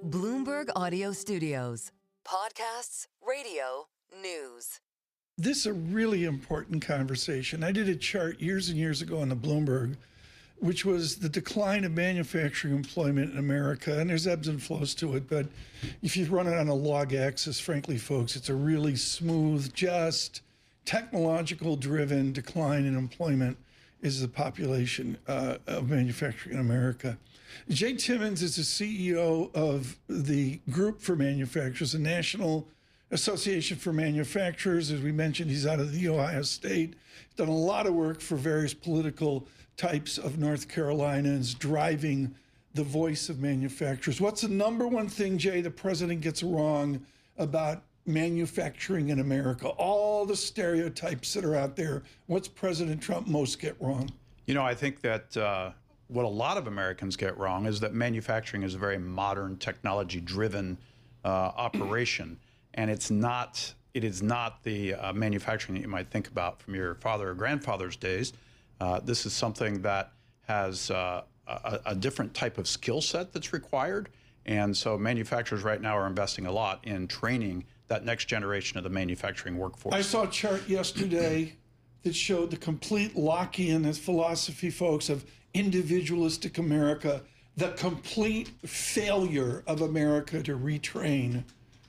Bloomberg Audio Studios. Podcasts, radio, news. This is a really important conversation. I did a chart years and years ago on the Bloomberg, which was the decline of manufacturing employment in America. And there's ebbs and flows to it. But if you run it on a log axis, frankly, folks, it's a really smooth, just technological-driven decline in employment is the population of manufacturing in America. Jay Timmons is the CEO of the Group for Manufacturers, the National Association for Manufacturers. As we mentioned, he's out of the Ohio State. He's done a lot of work for various political types of North Carolina and is driving the voice of manufacturers. What's the number one thing, Jay, the president gets wrong about manufacturing in America? All the stereotypes that are out there, what's President Trump most get wrong? You know, I think that what a lot of Americans get wrong is that manufacturing is a very modern, technology-driven operation, and it is not the manufacturing that you might think about from your father or grandfather's days. This is something that has a different type of skill set that's required, and so manufacturers right now are investing a lot in training that next generation of the manufacturing workforce. I saw a chart yesterday that showed the complete Lockean philosophy, folks, of individualistic America, the complete failure of America to retrain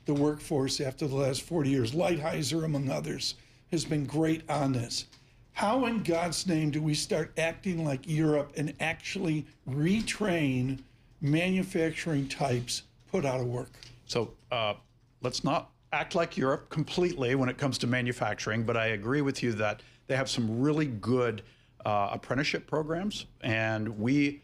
the workforce after the last 40 years. Lighthizer, among others, has been great on this. How in God's name do we start acting like Europe and actually retrain manufacturing types put out of work? So let's not act like Europe completely when it comes to manufacturing, but I agree with you that they have some really good apprenticeship programs, and we're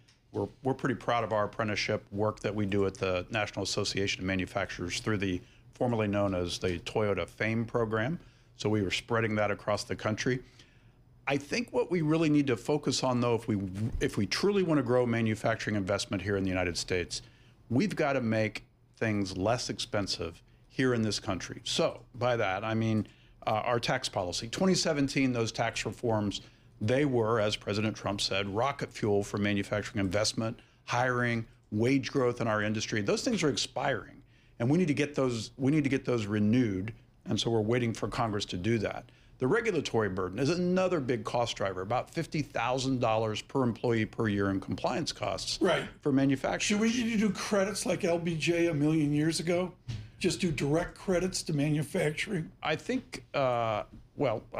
pretty proud of our apprenticeship work that we do at the National Association of Manufacturers through the formerly known as the Toyota FAME program. So we were spreading that across the country. I think what we really need to focus on, though, if we truly want to grow manufacturing investment here in the United States, we've got to make things less expensive here in this country. So by that, I mean our tax policy. 2017, those tax reforms, they were, as President Trump said, rocket fuel for manufacturing investment, hiring, wage growth in our industry. Those things are expiring, and we need to get those renewed, and so we're waiting for Congress to do that. The regulatory burden is another big cost driver, about $50,000 per employee per year in compliance costs for manufacturers. Should we do credits like LBJ a million years ago? Just do direct credits to manufacturing? I think, I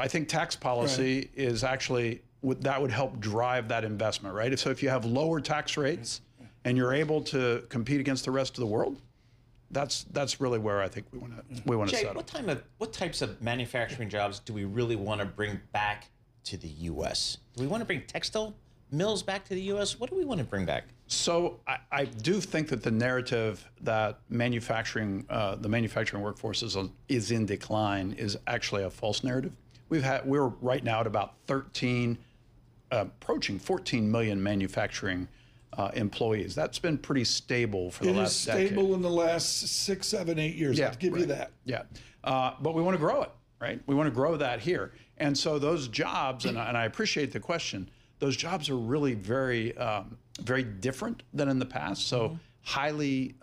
think tax policy is actually, that would help drive that investment, right? So if you have lower tax rates and you're able to compete against the rest of the world, that's really where I think we want to settle. What types of manufacturing jobs do we really want to bring back to the U.S.? Do we want to bring textile mills back to the U.S.? What do we want to bring back? So I do think that the narrative that the manufacturing workforce is in decline is actually a false narrative. We're right now at about approaching 14 million manufacturing employees. That's been pretty stable for the last decade. It is stable in the last 6, 7, 8 years. I'll give you that. Yeah, but we want to grow it, right? We want to grow that here. And so those jobs, and I appreciate the question, those jobs are really very, very different than in the past. So highly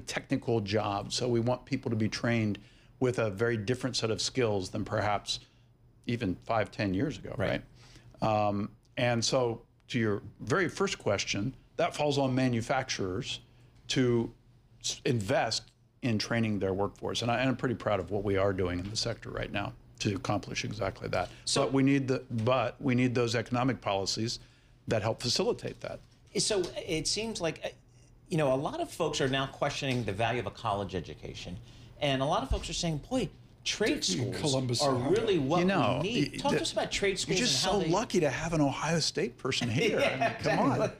technical jobs. So we want people to be trained with a very different set of skills than perhaps even 5, 10 years ago, right? And so to your very first question, that falls on manufacturers to invest in training their workforce. And I'm pretty proud of what we are doing in the sector right now to accomplish exactly that. So we need those economic policies that help facilitate that. So it seems like, a lot of folks are now questioning the value of a college education. And a lot of folks are saying, boy, trade schools are really what we need. Talk to us about trade schools. You're just so lucky to have an Ohio State person here. Come on.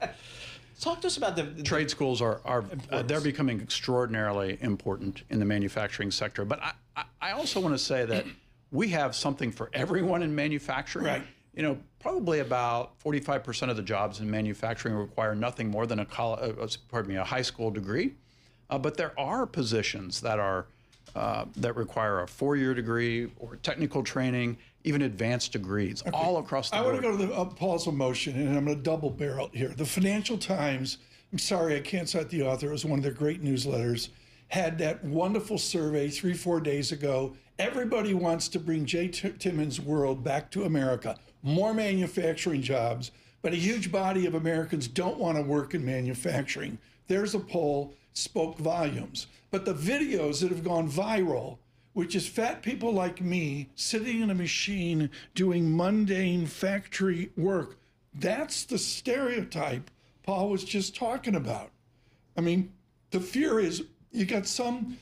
Talk to us about the trade schools they're becoming extraordinarily important in the manufacturing sector. But I also want to say that we have something for everyone in manufacturing. Right. Probably about 45% of the jobs in manufacturing require nothing more than a high school degree. But there are positions that require a 4-year degree or technical training, even advanced degrees, all across the board. I want to go to the Paul's motion, and I'm going to double barrel here. The Financial Times I'm sorry, I can't cite the author. It was one of their great newsletters. Had that wonderful survey 3-4 days ago. Everybody wants to bring Timmons' world back to America. More manufacturing jobs, but a huge body of Americans don't want to work in manufacturing. There's a poll, spoke volumes. But the videos that have gone viral, which is fat people like me sitting in a machine doing mundane factory work, that's the stereotype Paul was just talking about. I mean, the fear is you got some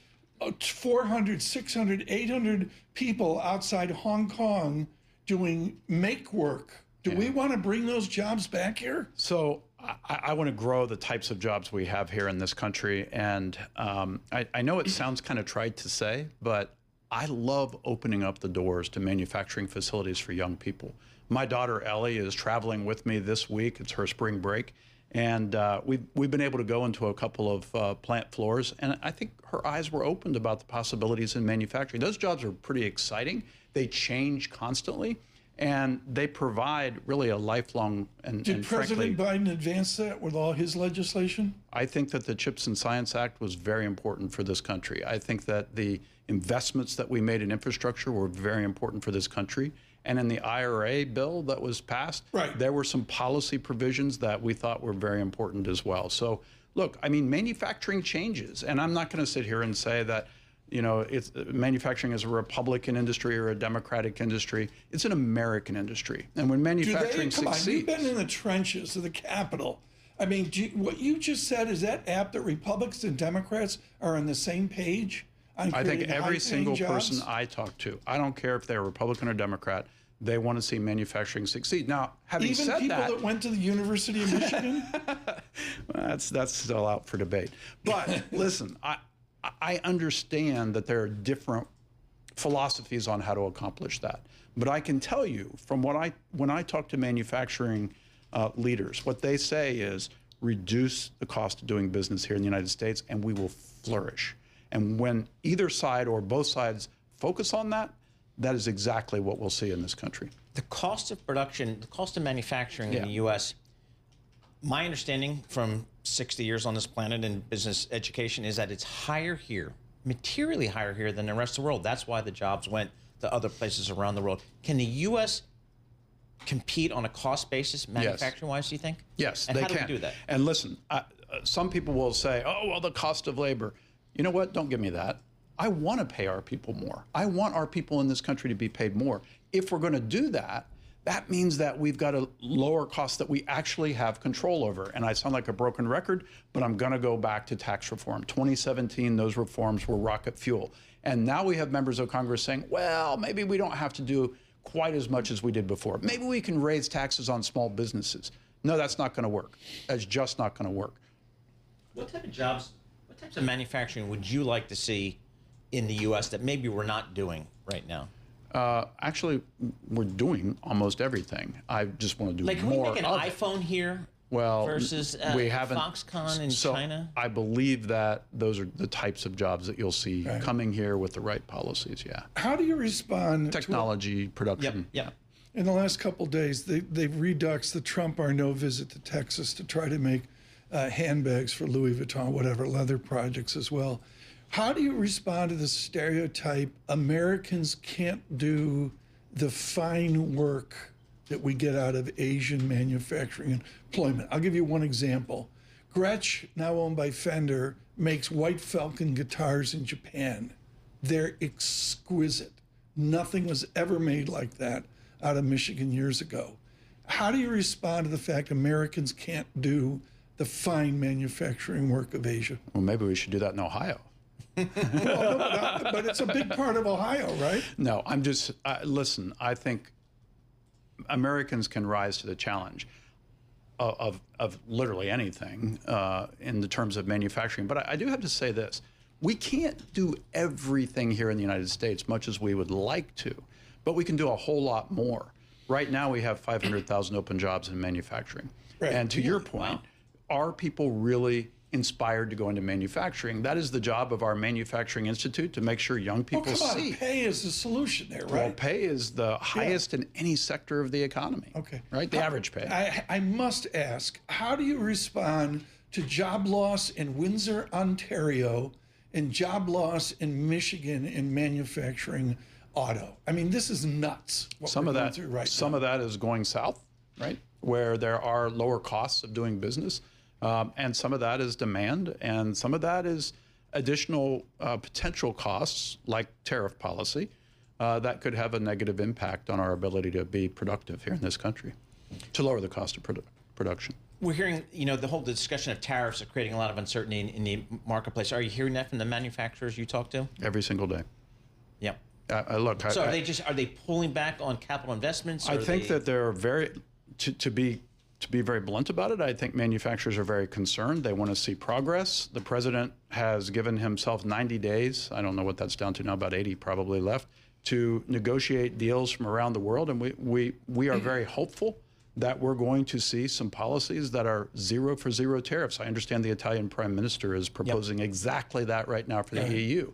400, 600, 800 people outside Hong Kong doing make work. Do we want to bring those jobs back here? So I want to grow the types of jobs we have here in this country. And I know it sounds kind of trite to say, but I love opening up the doors to manufacturing facilities for young people. My daughter, Ellie, is traveling with me this week. It's her spring break. And we've been able to go into a couple of plant floors, and I think her eyes were opened about the possibilities in manufacturing. Those jobs are pretty exciting. They change constantly, and they provide really a lifelong and Did President Biden advance that with all his legislation? I think that the CHIPS and Science Act was very important for this country. I think that the investments that we made in infrastructure were very important for this country. And in the IRA bill that was passed, there were some policy provisions that we thought were very important as well. So, look, I mean, manufacturing changes. And I'm not going to sit here and say that, you know, manufacturing is a Republican industry or a Democratic industry. It's an American industry. And when manufacturing succeeds... You've been in the trenches of the Capitol. I mean, what you just said, is that apt that Republicans and Democrats are on the same page? I think every single person I talk to, I don't care if they're Republican or Democrat, they want to see manufacturing succeed. Now, having said that... Even people that went to the University of Michigan? That's still out for debate. But listen, I understand that there are different philosophies on how to accomplish that. But I can tell you from when I talk to manufacturing leaders, what they say is reduce the cost of doing business here in the United States and we will flourish. And when either side or both sides focus on that, that is exactly what we'll see in this country. The cost of production, the cost of manufacturing in the U.S., my understanding from 60 years on this planet in business education is that it's higher here, materially higher here than the rest of the world. That's why the jobs went to other places around the world. Can the U.S. compete on a cost basis, manufacturing-wise, do you think? Yes, and they how can. do we do that? And listen, some people will say, oh, well, the cost of labor. You know what? Don't give me that. I want to pay our people more. I want our people in this country to be paid more. If we're going to do that, that means that we've got a lower cost that we actually have control over. And I sound like a broken record, but I'm going to go back to tax reform. 2017, those reforms were rocket fuel. And now we have members of Congress saying, well, maybe we don't have to do quite as much as we did before. Maybe we can raise taxes on small businesses. No, that's not going to work. That's just not going to work. What type of jobs, what types of manufacturing would you like to see in the U.S. that maybe we're not doing right now? Actually, we're doing almost everything. I just want to do more. Can we make an iPhone here versus we haven't, Foxconn in China? I believe that those are the types of jobs that you'll see coming here with the right policies, How do you respond Technology, production. Yep. In the last couple of days, they've reduxed the Trump Arnault visit to Texas to try to make handbags for Louis Vuitton, whatever, leather projects as well. How do you respond to the stereotype Americans can't do the fine work that we get out of Asian manufacturing employment? I'll give you one example. Gretsch, now owned by Fender, makes White Falcon guitars in Japan. They're exquisite. Nothing was ever made like that out of Michigan years ago. How do you respond to the fact Americans can't do the fine manufacturing work of Asia? Well, maybe we should do that in Ohio. Well, no, but it's a big part of Ohio, right? No, I'm just, listen, I think Americans can rise to the challenge of literally anything in the terms of manufacturing. But I do have to say this. We can't do everything here in the United States, much as we would like to, but we can do a whole lot more. Right now, we have 500,000 open jobs in manufacturing. Right. And to your point, are people really inspired to go into manufacturing? That is the job of our Manufacturing Institute, to make sure young people see. Pay is the solution there, right? Well, pay is the highest in any sector of the economy. Okay. Right? The average pay. I must ask, how do you respond to job loss in Windsor, Ontario, and job loss in Michigan in manufacturing auto. I mean, this is nuts. Some of that is going south, right? Where there are lower costs of doing business. And some of that is demand, and some of that is additional potential costs, like tariff policy, that could have a negative impact on our ability to be productive here in this country, to lower the cost of production. We're hearing, the whole discussion of tariffs are creating a lot of uncertainty in the marketplace. Are you hearing that from the manufacturers you talk to? Every single day. Yep. So are they pulling back on capital investments? I think that they're to be very blunt about it, I think manufacturers are very concerned. They want to see progress. The president has given himself 90 days. I don't know what that's down to now, about 80 probably left, to negotiate deals from around the world. And we are very hopeful that we're going to see some policies that are zero for zero tariffs. I understand the Italian prime minister is proposing exactly that right now for the EU.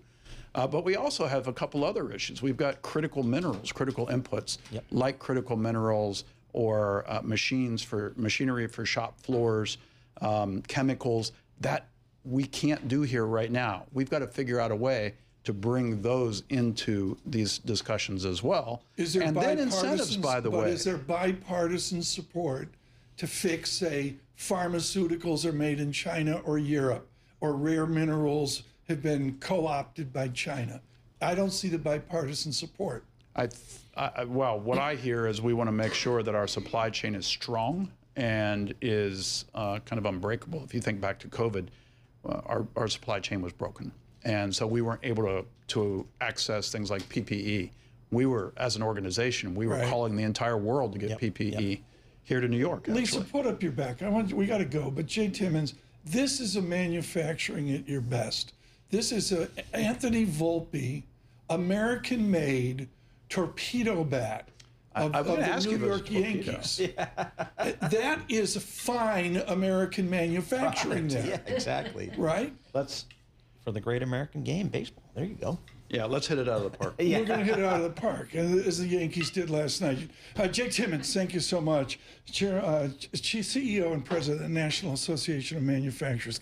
But we also have a couple other issues. We've got critical minerals, critical inputs, like critical minerals or machinery for shop floors, chemicals that we can't do here right now. We've got to figure out a way to bring those into these discussions as well. And then incentives, by the way. Is there bipartisan support to fix, say, pharmaceuticals are made in China or Europe, or rare minerals have been co-opted by China? I don't see the bipartisan support. Well, what I hear is we want to make sure that our supply chain is strong and is kind of unbreakable. If you think back to COVID, our supply chain was broken. And so we weren't able to access things like PPE. We were, as an organization, we were calling the entire world to get PPE here to New York. Lisa, put up your back. We got to go. But Jay Timmons, this is a manufacturing at your best. This is a Anthony Volpe, American-made torpedo bat of the New York Yankees. That is fine American manufacturing there. Yeah, exactly. Right? For the great American game, baseball. There you go. Yeah, let's hit it out of the park. We're going to hit it out of the park, as the Yankees did last night. Jay Timmons, thank you so much. CEO and President of the National Association of Manufacturers.